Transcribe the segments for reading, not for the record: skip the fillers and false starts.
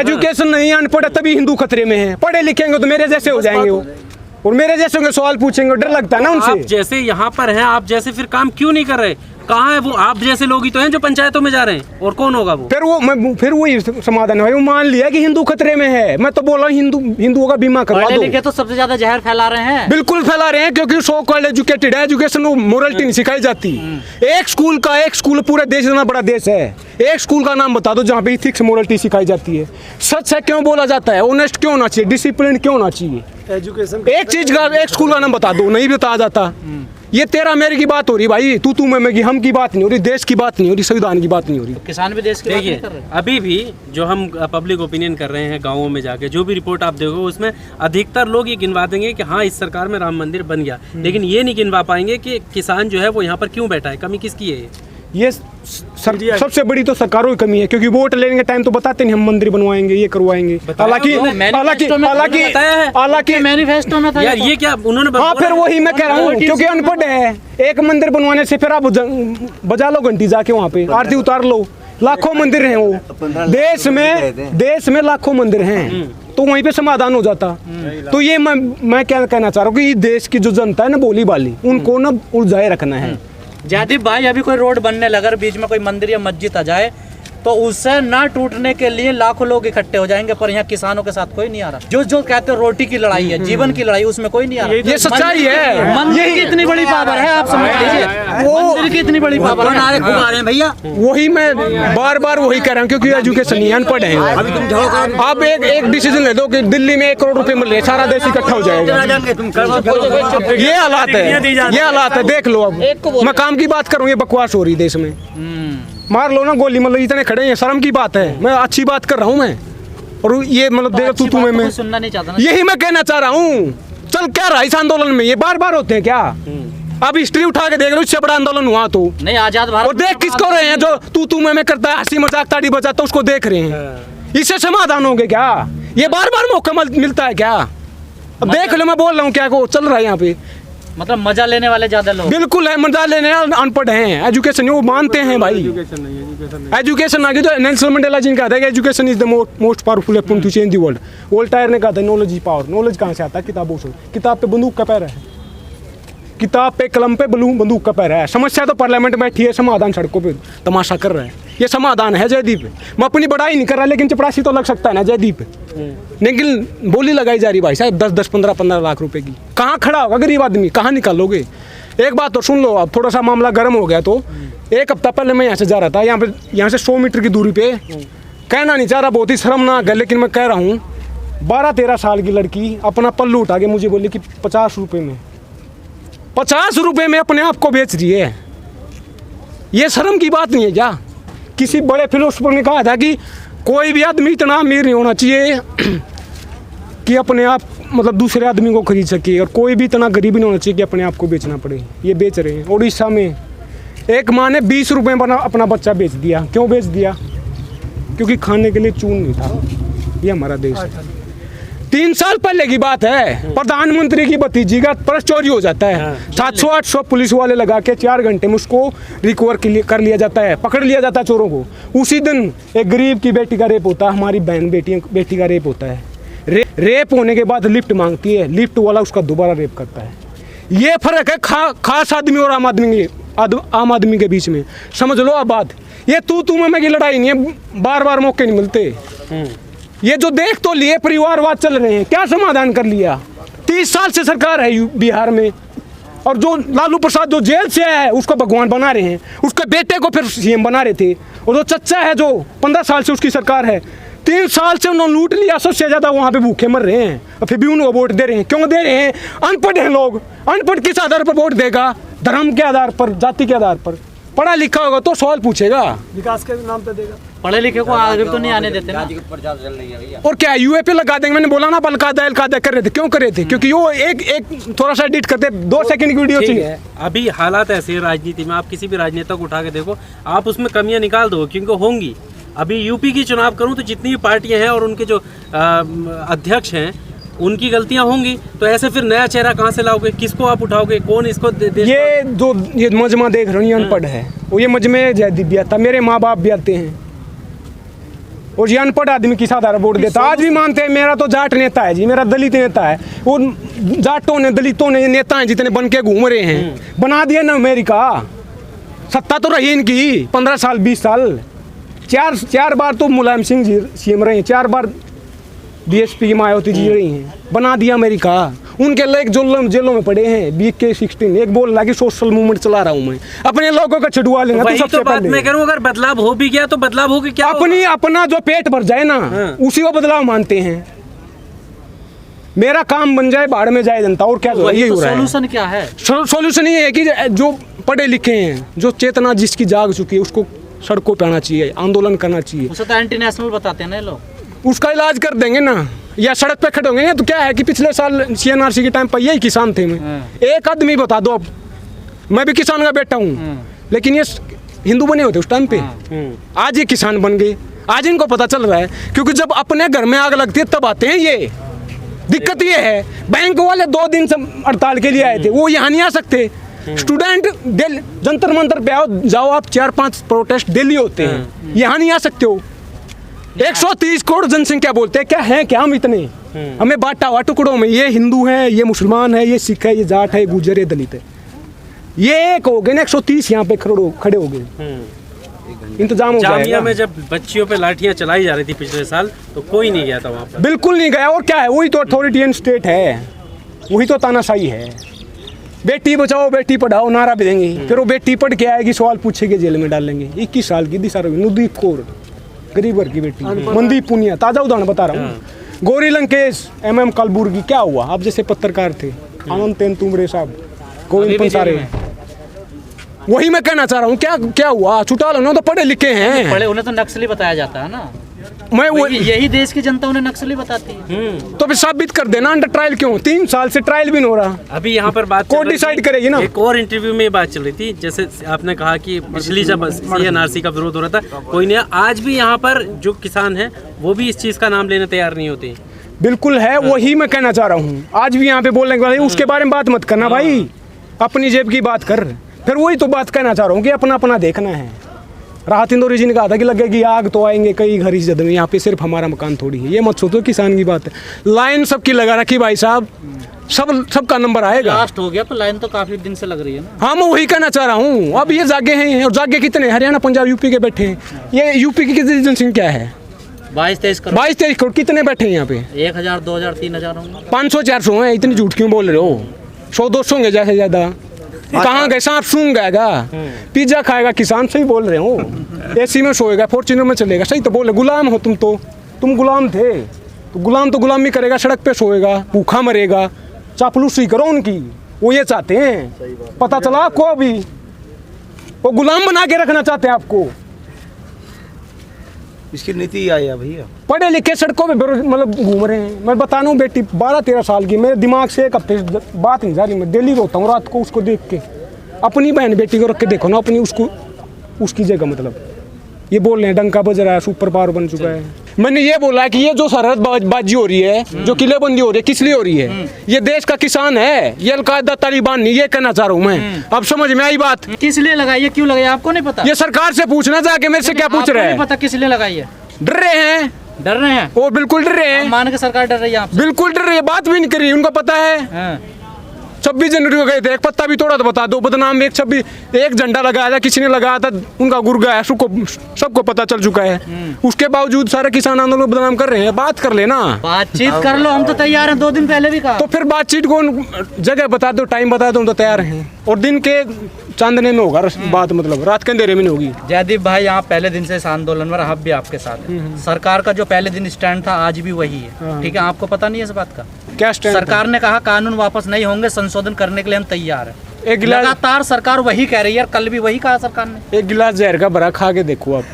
Education नहीं, अनपढ़ तभी हिंदू खतरे में है। पढ़े लिखेंगे तो मेरे जैसे हो जाएंगे वो, और मेरे जैसे होंगे सवाल पूछेंगे, डर लगता है ना उनसे। आप जैसे यहाँ पर हैं, आप जैसे फिर काम क्यों नहीं कर रहे? कहाँ है वो? आप जैसे लोग ही तो हैं जो पंचायतों में जा रहे हैं, और कौन होगा वो? फिर वही समाधान है, वो मान लिया कि हिंदू खतरे में है। मैं तो बोल रहा हूँ हिंदुओं का बीमा करवा दो। लिखे तो सबसे ज्यादा जहर फैला रहे हैं। बिल्कुल फैला रहे हैं, क्योंकि सो कॉल्ड एजुकेटेड है, एजुकेशन मोरलिटी नहीं सिखाई जाती। एक स्कूल पूरे देश इतना बड़ा देश है, एक स्कूल का नाम बता दो जहाँ पे इथिक्स मोरलिटी सिखाई जाती है। सच है क्यों बोला जाता है, ऑनेस्ट क्यों होना चाहिए, डिसिप्लिन क्यों होना चाहिए। एजुकेशन एक चीज का, एक स्कूल का नाम बता दो, नहीं बताया जाता। ये तेरा मेरे की बात हो रही भाई, तू मैं की, हम की बात नहीं हो रही, देश की बात नहीं हो रही, संविधान की बात नहीं हो रही। किसान भी देश की बात नहीं कर रहे। अभी भी जो हम पब्लिक ओपिनियन कर रहे हैं गाँवों में जाके, जो भी रिपोर्ट आप देखो उसमें अधिकतर लोग ये गिनवा देंगे कि हाँ इस सरकार में राम मंदिर बन गया, लेकिन ये नहीं गिनवा पाएंगे कि किसान जो है वो यहाँ पर क्यों बैठा है, कमी किसकी है। ये सबसे बड़ी तो सरकारों की कमी है, क्योंकि वोट लेने के टाइम तो बताते नहीं हम मंदिर बनवाएंगे, ये करवाएंगे। हालांकि मैनिफेस्टो में था यार, ये क्या उन्होंने? हाँ, फिर वही मैं कह रहा हूँ, क्योंकि अनपढ़ है। एक मंदिर बनवाने से फिर आप बजा लो घंटी जाके, वहाँ पे आरती उतार लो। लाखों मंदिर हैं वो देश में लाखों मंदिर हैं, तो वहीं पे समाधान हो जाता। तो ये मैं क्या कहना चाह रहा हूँ कि देश की जो जनता है ना, बोली बाली, उनको ना उलझाए रखना है। जयदीप भाई, अभी कोई रोड बनने लगा, बीच में कोई मंदिर या मस्जिद आ जाए तो उससे ना टूटने के लिए लाखों लोग इकट्ठे हो जाएंगे, पर यहाँ किसानों के साथ कोई नहीं आ रहा। जो कहते हैं रोटी की लड़ाई है, जीवन की लड़ाई, उसमें कोई नहीं आ रहा। ये सच्चाई है। मंदिर की इतनी बड़ी पावर है, आप समझ लीजिए, मंदिर की इतनी बड़ी पावर है भैया। वही मैं बार वही कह रहा हूँ, क्योंकि एजुकेशन नहीं, अनपढ़ है। अब एक डिसीजन ले दो कि दिल्ली में 1 करोड़ रुपए मिल रहे, सारा देश इकट्ठा हो जाएगा। ये हालात है, देख लो। अब मैं काम की बात करूँ, ये बकवास हो रही देश में। मार लो ना गोली, मतलब इतने खड़े हैं, शर्म की बात है। मैं अच्छी बात कर रहा हूँ मैं, और ये मतलब देखो तू तुम्हें मैं सुनना नहीं चाहता, यही मैं कहना चाह रहा हूँ। चल क्या रहा इस आंदोलन में, ये बार होते हैं क्या? अब हिस्ट्री उठा के देख लो, इससे बड़ा आंदोलन हुआ तो नहीं, आजाद भारत। और देख किसको रहे हैं, जो तू मैं करता है, हंसी मजाक ताड़ी बजाता, उसको देख रहे हैं। इससे समाधान होंगे क्या? ये बार मौका मिलता है क्या? अब देख लो, मैं बोल रहा हूँ क्या को चल रहा है यहाँ पे। मतलब मजा लेने वाले ज्यादा लोग बिल्कुल है, मजा लेने अनपढ़ हैं। एजुकेशन वो मानते हैं भाई, एजुकेशन आगे जो नेल्सन मंडेला जी ने कहा था कि education is the most powerful weapon to change the world. Voltaire ने कहा था नॉलेज इज पावर। नॉलेज कहाँ से आता है? किताबों से। किताब पे बंदूक का पैर है, किताब पे कलम पे बंदूक का पैर है। समस्या तो पार्लियामेंट में बैठी है, समाधान सड़कों पे तमाशा कर रहे हैं। ये समाधान है जयदीप। मैं अपनी बड़ाई नहीं कर रहा, लेकिन चपरासी तो लग सकता है ना जयदीप। लेकिन बोली लगाई जा रही भाई साहब 10-10, 15-15 लाख रुपए की। कहाँ खड़ा होगा गरीब आदमी, कहाँ निकालोगे? एक बात तो सुन लो, अब थोड़ा सा मामला गर्म हो गया तो 1 हफ्ता पहले मैं यहाँ से जा रहा था, यहाँ से 100 मीटर की दूरी पे। कहना नहीं चाह रहा, बहुत ही शर्मनाक है, लेकिन मैं कह रहा हूँ 12-13 साल की लड़की अपना पल्लू उठा के मुझे बोली कि 50 रुपये में अपने आप को बेच रही है। ये शर्म की बात नहीं है क्या? किसी बड़े फिलोसोफर ने कहा था कि कोई भी आदमी इतना अमीर नहीं होना चाहिए कि अपने आप मतलब दूसरे आदमी को खरीद सके, और कोई भी इतना गरीब नहीं होना चाहिए कि अपने आप को बेचना पड़े। ये बेच रहे हैं। उड़ीसा में एक माँ ने 20 रुपये में अपना बच्चा बेच दिया। क्यों बेच दिया? क्योंकि खाने के लिए चून नहीं था। ये हमारा देश है। 3 साल पहले की बात है, प्रधानमंत्री की भतीजी का पर्स चोरी हो जाता है। 700-800 पुलिस वाले लगा के 4 घंटे में उसको रिकवर कर लिया जाता है, पकड़ लिया जाता है चोरों को। उसी दिन एक गरीब की बेटी का रेप होता है, हमारी बहन बेटी का रेप होता है। रेप होने के बाद लिफ्ट मांगती है, लिफ्ट वाला उसका दोबारा रेप करता है। ये फर्क है खास आदमी और आम आदमी के बीच में। समझ लो अब बात। ये तू मैं की लड़ाई नहीं है, बार मौके नहीं मिलते। ये जो देख तो लिए परिवारवाद चल रहे हैं, क्या समाधान कर लिया? 30 साल से सरकार है बिहार में, और जो लालू प्रसाद जो जेल से है उसको भगवान बना रहे हैं, उसके बेटे को फिर सीएम बना रहे थे। और जो चच्चा है जो 15 साल से उसकी सरकार है, 3 साल से उन्होंने लूट लिया। सबसे ज्यादा वहाँ पे भूखे मर रहे हैं, और फिर भी उनको वोट दे रहे हैं। क्यों दे रहे हैं? अनपढ़ हैं लोग। अनपढ़ किस आधार पर वोट देगा? धर्म के आधार पर, जाति के आधार पर। पढ़ा लिखा होगा तो सवाल पूछेगा, विकास के नाम पे देगा। पढ़े लिखे को आगे तो नहीं आने देते ना। और क्या यूए पे लगा देंगे? मैंने बोला ना, अलकायदा कर रहे थे। क्यों कर रहे थे? क्योंकि वो एक थोड़ा सा एडिट करते, 2 सेकंड की वीडियो चाहिए। अभी हालात ऐसे हैं राजनीति में, आप किसी भी राजनेता को उठा के देखो, आप उसमें कमियां निकाल दो, क्योंकि होंगी। अभी यूपी की चुनाव करूं तो जितनी भी पार्टियां हैं और उनके जो अध्यक्ष हैं, उनकी गलतियां होंगी। तो ऐसे फिर नया चेहरा कहाँ से लाओगे? किसको आप उठाओगे? कौन इसको ये मजमा देख रहे हो, अनपढ़ है। वो ये मजमे जयदीप भी आता, मेरे माँ बाप भी आते हैं, और ये अनपढ़ आदमी किस आधार वोट देता? आज भी मानते हैं मेरा तो जाट नेता है जी, मेरा दलित नेता है। वो जाटों ने दलितों ने नेता हैं जितने बन के घूम रहे हैं, बना दिया ना अमेरिका। सत्ता तो रही इनकी 15 साल 20 साल, चार बार तो मुलायम सिंह जी सीएम रहे हैं, 4 बार बीएसपी की मायावती जी रही हैं, बना दिया अमेरिका। उनके लोग जेलों में पड़े हैं। BK16 एक बोल रहा कि सोशल मूवमेंट चला रहा हूं मैं, अपने लोगों का छुड़वा लेना। वही सबसे तो बात पहले मैं कह रहा हूँ, अगर बदलाव हो भी गया तो बदलाव हो के क्या अपना जो पेट भर जाए ना, उसी को बदलाव मानते हैं। मेरा काम बन जाए, बाढ़ में जाए जनता, और क्या यही हो रहा है। सोल्यूशन क्या है? सॉल्यूशन ये है कि जो पढ़े लिखे हैं, जो चेतना जिसकी जाग चुकी है, उसको सड़कों पे आना चाहिए, आंदोलन करना चाहिए। उसे तो एंटी नेशनल बताते हैं ना लोग। उसका इलाज कर देंगे ना, या सड़क पे खड़े होंगे। तो क्या है कि पिछले साल CNRC के टाइम पर यही किसान थे। मैं एक आदमी बता दो, अब मैं भी किसान का बेटा हूँ, लेकिन ये हिंदू बने होते उस टाइम पे। आज ये किसान बन गए, आज इनको पता चल रहा है, क्योंकि जब अपने घर में आग लगती है तब आते हैं। ये दिक्कत ये है, बैंक वाले 2 दिन से हड़ताल के लिए आए थे, वो यहाँ नहीं आ सकते। स्टूडेंट जंतर मंतर पे आओ जाओ आप, 4-5 प्रोटेस्ट दिल्ली होते हैं, यहाँ नहीं आ सकते हो। 130 करोड़ जनसंख्या बोलते हैं, क्या है क्या हम इतने? हमें बांटा हुआ टुकड़ों में, ये हिंदू है, ये मुसलमान है, ये सिख है, ये जाट है, गुजर है, दलित है। ये एक हो गए ना, 130 यहाँ पे खड़े हो गए। इंतजाम हो जामिया जाएगा। में जब बच्चियों पे लाठियां चलाई जा रही थी पिछले साल, तो कोई नहीं गया था वहाँ पर। बिल्कुल नहीं गया। और क्या है, वही तो अथॉरिटियन स्टेट है, वही तो तानाशाही है। बेटी बचाओ बेटी पढ़ाओ नारा भी देंगे, फिर वो बेटी पढ़ के आएगी, सवाल पूछेगी, जेल में डालेंगे। 21 साल की दिशा नुदीप कौर, गरीब वर्ग की बेटी, मनदीप पुनिया, ताजा उदाहरण बता रहा हूँ। गौरी लंकेश, MM कलबुर्गी, क्या हुआ? आप जैसे पत्रकार थे, आनंद तेनतुमरे साहब, गोविंद पंसारे, वही मैं कहना चाह रहा हूँ। क्या हुआ? छुटा लो ना, तो पढ़े लिखे हैं। पढ़े उन्हें तो नक्सली बताया जाता है ना। मैं वो यही देश की जनता उन्हें नक्सली बताती है। तो फिर साबित कर देना, अंडर ट्रायल क्यों? 3 साल से ट्रायल भी नहीं हो रहा। अभी यहाँ पर बात कोर्ट डिसाइड करेगी ना। एक और इंटरव्यू में ये बात चल रही थी, जैसे आपने कहा कि पिछली जब CNRC का विरोध हो रहा था, कोई नहीं। आज भी यहाँ पर जो किसान हैं वो भी इस चीज़ का नाम लेने तैयार नहीं होते। बिल्कुल है, वही मैं कहना चाह रहा हूँ। आज भी यहाँ पे बोलने के बाद उसके बारे में बात मत करना भाई, अपनी जेब की बात कर। फिर वही तो बात कहना चाह रहा हूँ कि अपना अपना देखना है। राहत इंदौरी जी ने कहा था कि लगेगी आग तो आएंगे कई घर इस जद में, यहाँ पे सिर्फ हमारा मकान थोड़ी है। ये मत सोचो किसान की बात है। लाइन सबकी लगा रखी भाई साहब, सबका नंबर आएगा। लास्ट हो गया तो लाइन तो काफी दिन से लग रही है ना। हाँ, मैं वही कहना चाह रहा हूँ। अब ये जागे हैं, और जागे कितने? हरियाणा पंजाब यूपी के बैठे हैं। ये यूपी की कितनी जनसंख्या है? 22-23 करोड़। 22-23 करोड़। कितने बैठे हैं यहाँ पे? 1000, 2000, 3000 होंगे। 500-400 हैं। इतनी झूठ क्यों बोल रहे हो? 100-200 होंगे ज्यादा से ज्यादा। कहाँ गए? सांप सूंघ गएगा, पिज्जा खाएगा किसान। सही बोल रहे हो। AC में सोएगा, फॉर्च्यूनर में चलेगा। सही तो बोल रहे। गुलाम हो तुम तो, तुम गुलाम थे तो गुलाम तो गुलामी करेगा, सड़क पे सोएगा, भूखा मरेगा। चापलूसी करो उनकी, वो ये चाहते हैं। पता चला आपको? अभी वो गुलाम बना के रखना चाहते हैं आपको। इसकी नीति आई है भैया। पढ़े लिखे सड़कों पे मतलब घूम रहे हैं। मैं बता रहा हूँ, बेटी 12-13 साल की, मेरे दिमाग से एक हफ्ते बात नहीं जा रही। मैं दिल्ली रोता हूँ रात को उसको देख के। अपनी बहन बेटी को रख के देखो ना, अपनी उसकी जगह। मतलब ये बोल रहे हैं डंका बज रहा है, सुपर पावर बन चुका है। मैंने ये बोला कि ये जो सरहदबाजी हो रही है, जो किलेबंदी हो रही है, किस लिए हो रही है? ये देश का किसान है, ये अलकायदा तालिबान नहीं। ये कहना चाह रहा हूँ मैं। अब समझ में आई बात? किस लिए लगाई है, क्यों लगाई आपको नहीं पता? ये सरकार से पूछना जाके, मेरे से क्या पूछ रहे हैं? पता किस लिए लगाई है? डर रहे हैं, डर रहे हैं। वो बिल्कुल डर रहे हैं। मान के सरकार डर रही है आपसे? बिल्कुल डर रही है, बात भी नहीं करी। उनको पता है 26 जनवरी को गए थे, एक पत्ता भी तोड़ा तो बता दो। बदनाम में एक झंडा लगाया था, किसी ने लगाया था, उनका गुर गया, सबको पता चल चुका है। उसके बावजूद सारे किसान आंदोलन बदनाम कर रहे हैं। बात कर लेना, बातचीत कर लो, हम तो तैयार हैं। 2 दिन पहले भी कहा। तो फिर बातचीत को जगह बता दो, टाइम बता दो, हम तो तैयार हैं। और दिन के चांदने में होगा बात, मतलब रात के अंधेरे में नहीं होगी। जयदीप भाई, यहाँ पहले दिन से इस आंदोलन में हम भी आपके साथ हैं। सरकार का जो पहले दिन स्टैंड था आज भी वही है, ठीक है? आपको पता नहीं है इस बात का? क्या स्टैंड? सरकार ने कहा कानून वापस नहीं होंगे, संशोधन करने के लिए हम तैयार हैं। एक गिलास, लगातार सरकार वही कह रही है, कल भी वही कहा सरकार ने। एक गिलास जहर का भरा खा के देखो आप,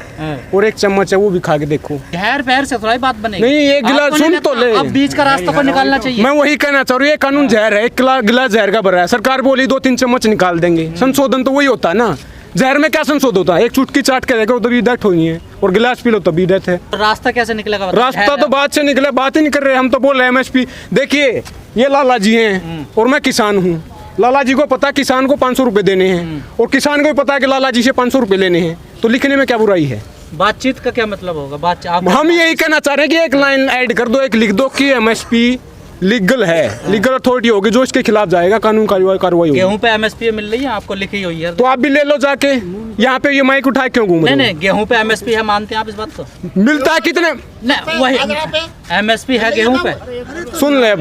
और एक चम्मच है वो भी खा के देखो। जहर पैर से थोड़ा ही बात बनेगी। नहीं, एक गिलास सुन तो ले। अब बीच का रास्ता को निकालना चाहिए। मैं वही कहना चाह रहा हूँ, ये कानून जहर है। एक गिलास जहर का भरा है, सरकार बोली 2-3 चम्मच निकाल देंगे। संशोधन तो वही होता है ना। जहर में क्या संशोधन होता है? एक चुटकी चाट के देखो तभी डेथ हुई है, और गिलास पी लो तभी डेथ है। रास्ता कैसे निकलेगा? रास्ता तो बात से निकले, बात ही नहीं कर रहे। हम तो बोल रहे हैं MSP। देखिए, ये लाला जी हैं और मैं किसान हूँ। लाला जी को पता है किसान को 500 रुपए देने हैं, और किसान को भी पता है कि लाला जी से 500 रुपए लेने हैं। तो लिखने में क्या बुराई है? बातचीत का क्या मतलब होगा? बात आप हम यही कहना चाह रहे हैं कि एक लाइन ऐड कर दो, एक लिख दो कि एमएसपी लीगल है, लीगल अथॉरिटी होगी जो इसके खिलाफ जाएगा, कानून कार्रवाई होगी। गेहूं पे एमएसपी मिल रही है आपको, लिखी हुई है तो आप भी ले लो जाके, यहाँ पे ये माइक उठा क्यों घूम रहे नहीं हो? नहीं, गेहूं पे एमएसपी है, मानते हैं आप इस बात को? मिलता है कितने? नहीं वही एमएसपी है गेहूं पे। सुन ले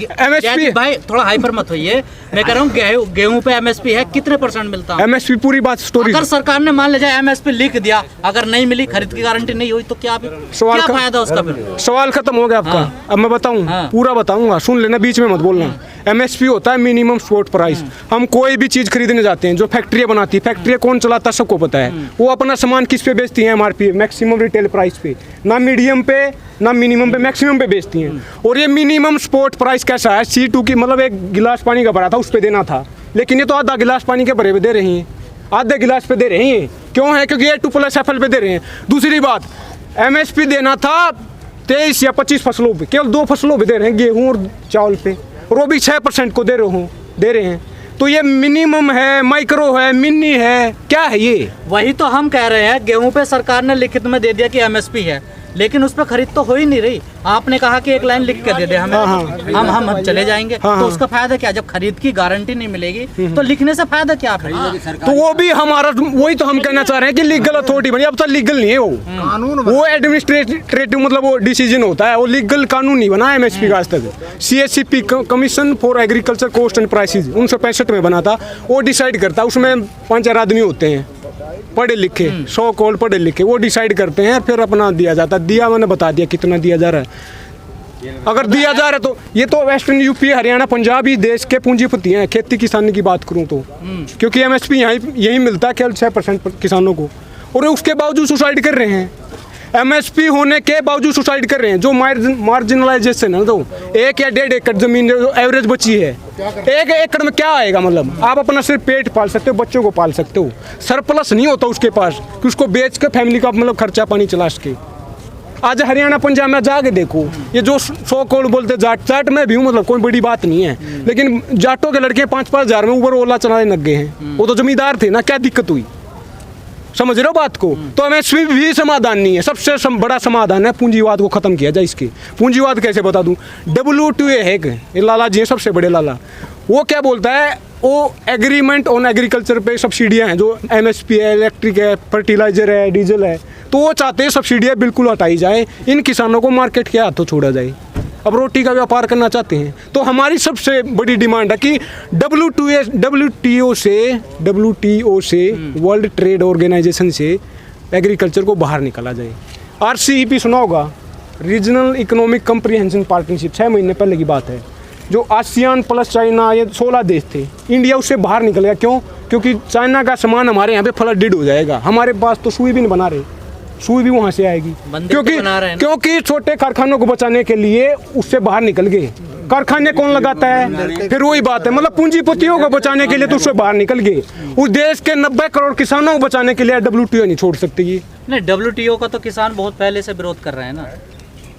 एमएसपी जयदीप भाई थोड़ा हाइपर मत होइए, मैं कह रहा हूँ गेहूं पे एमएसपी है, कितने % मिलता है? एमएसपी पूरी बात स्टोरी। अगर सरकार ने मान ले जाए एमएसपी लिख दिया, अगर नहीं मिली, खरीद की गारंटी नहीं हुई, तो क्या सवाल क्या फायदा उसका फिर? सवाल खत्म हो गया आपका। हाँ। अब मैं बताऊं, हाँ। पूरा बताऊंगा, सुन लेना, बीच में मत बोलना। एमएसपी होता है मिनिमम सपोर्ट प्राइस। हम कोई भी चीज खरीदने जाते हैं, जो फैक्ट्रियां बनाती है, फैक्ट्रियां कौन चलाता है सबको पता है। वो अपना सामान किस पे बेचती हैं? एमआरपी, मैक्सिमम रिटेल प्राइस पे, ना मीडियम पे ना मिनिमम पे, मैक्सिमम पे बेचती हैं। और ये मिनिमम सपोर्ट प्राइस कैसा है? C2 की, मतलब एक गिलास पानी का भरा था उस पे देना था, लेकिन ये तो आधा गिलास पानी के भरे पे दे रही हैं, आधे गिलास पे दे रही हैं। क्यों है? क्योंकि A2+ FL पे दे रहे हैं। दूसरी बात, एमएसपी देना था 23 या 25 फसलों पे, केवल 2 फसलों पे दे रहे हैं, गेहूं और चावल पे, और वो भी 6% को दे रहे हैं। तो ये मिनिमम है, माइक्रो है, मिनी है, क्या है ये? वही तो हम कह रहे हैं, गेहूं पे सरकार ने लिखित में दे दिया कि एमएसपी है, लेकिन उस पर खरीद तो हो ही नहीं रही। आपने कहा कि एक लाइन लिख के दे दे हमें, हम चले जाएंगे, तो उसका फायदा क्या? जब खरीद की गारंटी नहीं मिलेगी तो लिखने से फायदा क्या है? तो वो भी हमारा, वही तो हम कहना चाह रहे हैं कि लीगल अथॉरिटी बनी। अब तक लीगल नहीं है वो कानून, वो एडमिनिस्ट्रेटिव, मतलब वो डिसीजन होता है, वो लीगल कानून नहीं बना एमएसपी का आज तक। CSCP commission for agriculture cost and prices 1965 में बना था, वो डिसाइड करता है। उसमें 5-4 आदमी होते हैं पढ़े लिखे, 100 कॉल पढ़े लिखे, वो डिसाइड करते हैं, फिर अपना दिया जाता है। दिया मैंने बता दिया कितना दिया जा रहा है। अगर दिया जा रहा है तो ये तो वेस्टर्न यूपी, हरियाणा, पंजाब ही देश के पूंजीपति हैं। खेती किसानी की बात करूं तो, क्योंकि एमएसपी यही मिलता है केवल 6% किसानों को, और उसके बावजूद सुसाइड कर रहे हैं। एमएसपी होने के बावजूद सुसाइड कर रहे हैं। जो मार्जिनलाइजेशन है, तो 1 या 1.5 एकड़ जमीन जो एवरेज बची है, 1 एकड़ में क्या आएगा? मतलब आप अपना सिर्फ पेट पाल सकते हो, बच्चों को पाल सकते हो, सरप्लस नहीं होता उसके पास कि उसको बेच के फैमिली का मतलब खर्चा पानी चला सके। आज हरियाणा पंजाब में जाके देखो, ये जो 100 करोड़ बोलते, जाट में भी हूँ, मतलब कोई बड़ी बात नहीं है, लेकिन जाटों के लड़के 5-5 हज़ार में ऊबर ओला चलाने लग गए हैं। वो तो जमींदार थे ना, क्या दिक्कत हुई? समझ रहे हो बात को? तो एमएसपी भी समाधान नहीं है। सबसे बड़ा समाधान है पूंजीवाद को खत्म किया जाए। इसके पूंजीवाद कैसे बता दूं? WTO है, ये लाला जी हैं, सबसे बड़े लाला। वो क्या बोलता है? वो एग्रीमेंट ऑन एग्रीकल्चर पे सब्सिडियां हैं, जो एमएसपी है, इलेक्ट्रिक है, फर्टिलाइजर है, डीजल है, तो वो चाहते हैं सब्सिडियां बिल्कुल हटाई जाए, इन किसानों को मार्केट के हाथों छोड़ा जाए। अब रोटी का व्यापार करना चाहते हैं, तो हमारी सबसे बड़ी डिमांड है कि WTO से वर्ल्ड ट्रेड ऑर्गेनाइजेशन से एग्रीकल्चर को बाहर निकाला जाए। RCEP सुना होगा, रीजनल इकोनॉमिक कम्प्रीहेंशन पार्टनरशिप, 6 महीने पहले की बात है। जो आसियान प्लस चाइना, ये 16 देश थे, इंडिया उससे बाहर निकल गया। क्यों? क्योंकि चाइना का सामान हमारे यहाँ पे फ्लडेड हो जाएगा। हमारे पास तो सुई भी नहीं बना रहे, सुई भी वहाँ से आएगी, क्योंकि छोटे कारखानों को बचाने के लिए उससे बाहर निकल गए। कारखाने कौन लगाता है? फिर वही बात है, मतलब पूंजीपतियों को बचाने के लिए तो उससे बाहर निकल गए। उस देश के 90 करोड़ किसानों को बचाने के लिए WTO नहीं छोड़ सकते ये। नहीं, WTO का तो किसान बहुत पहले से विरोध कर रहे हैं ना,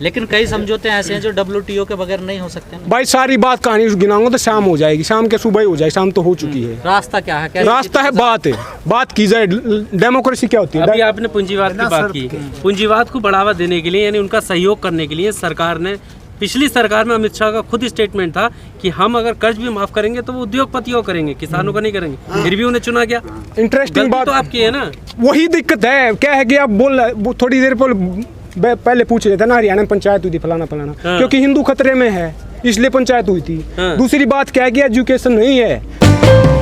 लेकिन कई समझौते ऐसे हैं जो WTO के बगैर नहीं हो सकते ना। भाई सारी बात कहानी गिनाऊंगा तो शाम हो जाएगी, शाम के सुबह ही हो जाए, शाम तो हो चुकी है। रास्ता क्या है? रास्ता है, बात की जाए। डेमोक्रेसी क्या होती है? अभी आपने पूंजीवाद की बात की। पूंजीवाद को बढ़ावा देने के लिए, यानी उनका सहयोग करने के लिए सरकार ने, पिछली सरकार में अमित शाह का खुद स्टेटमेंट था कि हम अगर कर्ज भी माफ करेंगे तो वो उद्योगपतियों करेंगे, किसानों का नहीं करेंगे। फिर भी उन्हें चुना गया। इंटरेस्टिंग बात तो आपकी है ना, वही दिक्कत है। क्या है कि आप थोड़ी देर पहले पूछ रहे थे ना, हरियाणा में पंचायत हुई थी फलाना, क्योंकि हिंदू खतरे में है इसलिए पंचायत हुई थी। दूसरी बात क्या है कि एजुकेशन नहीं है।